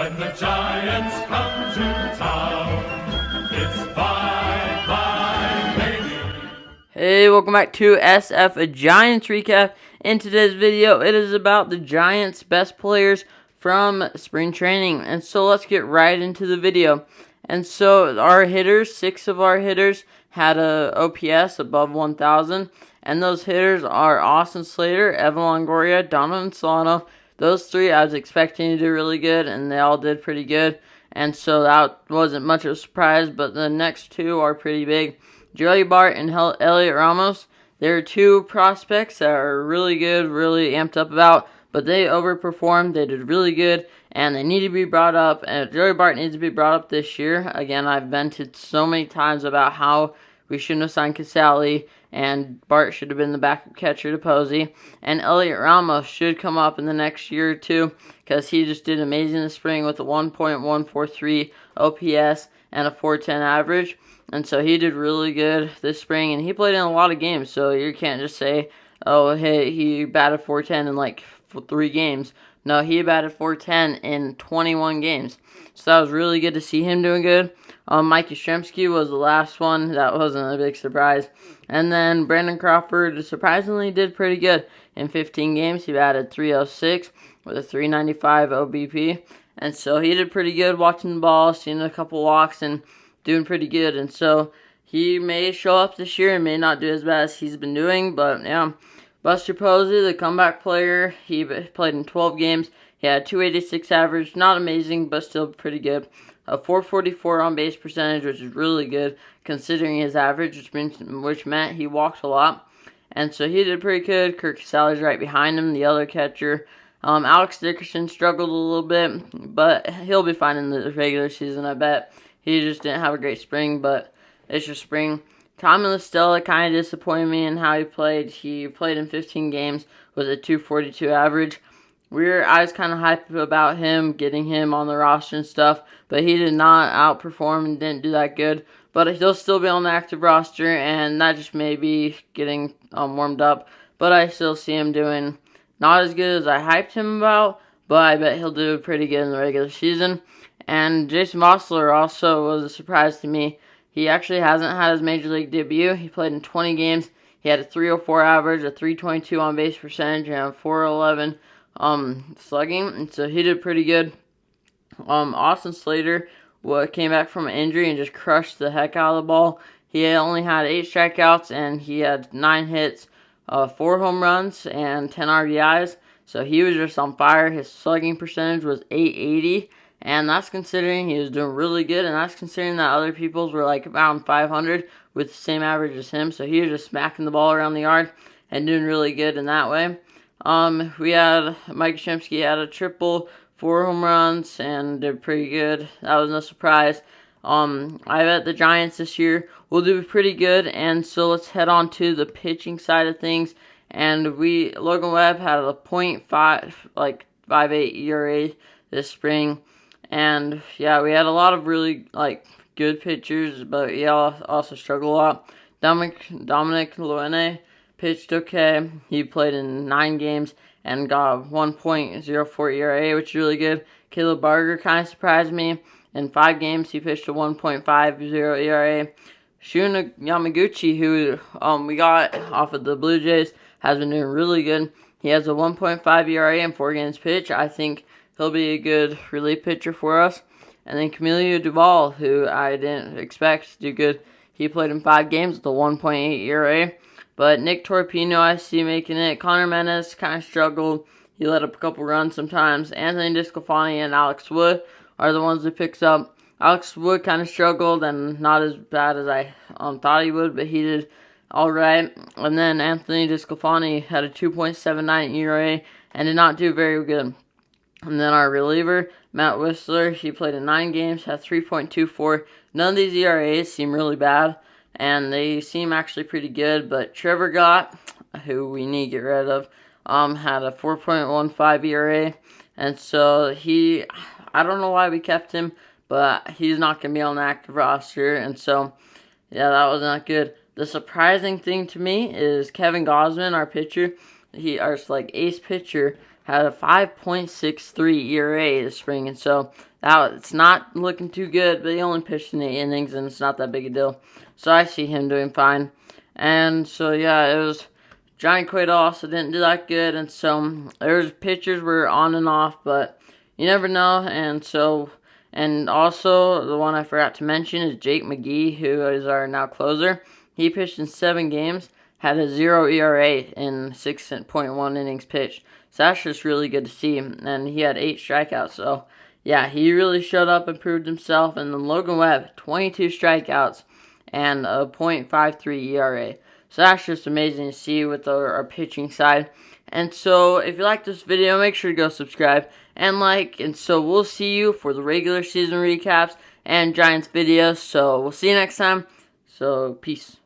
When the Giants come to town, it's bye-bye, baby. Hey, welcome back to SF Giants Recap. In today's video, it is about the Giants' best players from spring training. And so let's get right into the video. And so our hitters, 6 of our hitters had a OPS above 1,000. And those hitters are Austin Slater, Evan Longoria, Donovan Solano. Those 3 I was expecting to do really good, and they all did pretty good. And so that wasn't much of a surprise, but the next 2 are pretty big. Bart and Elliot Ramos, they're 2 prospects that are really good, really amped up about, but they overperformed. They did really good, and they need to be brought up. And Bart needs to be brought up this year. Again, I've vented so many times about how we shouldn't have signed Casale, and Bart should have been the backup catcher to Posey. And Elliot Ramos should come up in the next year or 2, because he just did amazing this spring with a 1.143 OPS and a 410 average. And so he did really good this spring, and he played in a lot of games, so you can't just say, oh, hey, he batted 410 in like 3 games. No, he batted 410 in 21 games. So that was really good to see him doing good. Schamski was the last one. That wasn't a big surprise. And then Brandon Crawford surprisingly did pretty good. In 15 games, he batted 306 with a 395 OBP. And so he did pretty good watching the ball, seeing a couple walks, and doing pretty good. And so he may show up this year and may not do as bad as he's been doing. But yeah, Buster Posey, the comeback player, he played in 12 games. He had 286 average, not amazing, but still pretty good. A 444 on base percentage, which is really good considering his average, which meant he walked a lot. And so he did pretty good. Kirk Casale's right behind him, the other catcher. Alex Dickerson struggled a little bit, but he'll be fine in the regular season, I bet. He just didn't have a great spring, but it's just spring. Stella kind of disappointed me in how he played. He played in 15 games with a 242 average. I was kind of hyped about him, getting him on the roster and stuff, but he did not outperform and didn't do that good. But he'll still be on the active roster, and that just may be getting warmed up. But I still see him doing not as good as I hyped him about, but I bet he'll do pretty good in the regular season. And Jason Vosler also was a surprise to me. He actually hasn't had his major league debut. He played in 20 games. He had a 304 average, a 322 on base percentage, and a 411 slugging. And so he did pretty good. Austin Slater came back from an injury and just crushed the heck out of the ball. He only had 8 strikeouts, and he had 9 hits, 4 home runs, and 10 RBIs. So he was just on fire. His slugging percentage was .880. And that's considering he was doing really good, and that's considering that other people's were like around 500 with the same average as him. So he was just smacking the ball around the yard and doing really good in that way. We had Schamski had a triple, 4 home runs, and did pretty good. That was no surprise. I bet the Giants this year will do pretty good, and so let's head on to the pitching side of things. And Logan Webb had a .58 ERA this spring. And yeah, we had a lot of really good pitchers, but he also struggled a lot. Dominic Luene pitched okay. He played in 9 games and got 1.04 ERA, which is really good. Caleb Barger kind of surprised me. In 5 games, he pitched a 1.50 ERA. Shun Yamaguchi, who we got off of the Blue Jays, has been doing really good. He has a 1.5 ERA in 4 games pitched. I think he'll be a good relief pitcher for us. And then Camilo Duval, who I didn't expect to do good. He played in 5 games with a 1.8 ERA. But Nick Torpino, I see making it. Connor Menes kind of struggled. He let up a couple runs sometimes. Anthony Discofani and Alex Wood are the ones that picks up. Alex Wood kind of struggled and not as bad as I thought he would, but he did all right. And then Anthony Discofani had a 2.79 ERA and did not do very good. And then our reliever, Matt Whistler, he played in 9 games, had 3.24. None of these ERAs seem really bad, and they seem actually pretty good. But Trevor Gott, who we need to get rid of, had a 4.15 ERA. And so I don't know why we kept him, but he's not going to be on the active roster. And so, yeah, that was not good. The surprising thing to me is Kevin Gausman, our pitcher, our ace pitcher, had a 5.63 ERA this spring, and so it's not looking too good, but he only pitched in 8 innings, and it's not that big a deal. So I see him doing fine. And so, yeah, it was Johnny Cueto also didn't do that good, and so there's pitchers were on and off, but you never know. And also the one I forgot to mention is Jake Mcgee, who is our now closer. He pitched in 7 games, had a 0 ERA in 6.1 innings pitched. So that's just really good to see. And he had 8 strikeouts. So, yeah, he really showed up and proved himself. And then Logan Webb, 22 strikeouts and a .53 ERA. So that's just amazing to see with our pitching side. And so if you like this video, make sure to go subscribe and like. And so we'll see you for the regular season recaps and Giants videos. So we'll see you next time. So peace.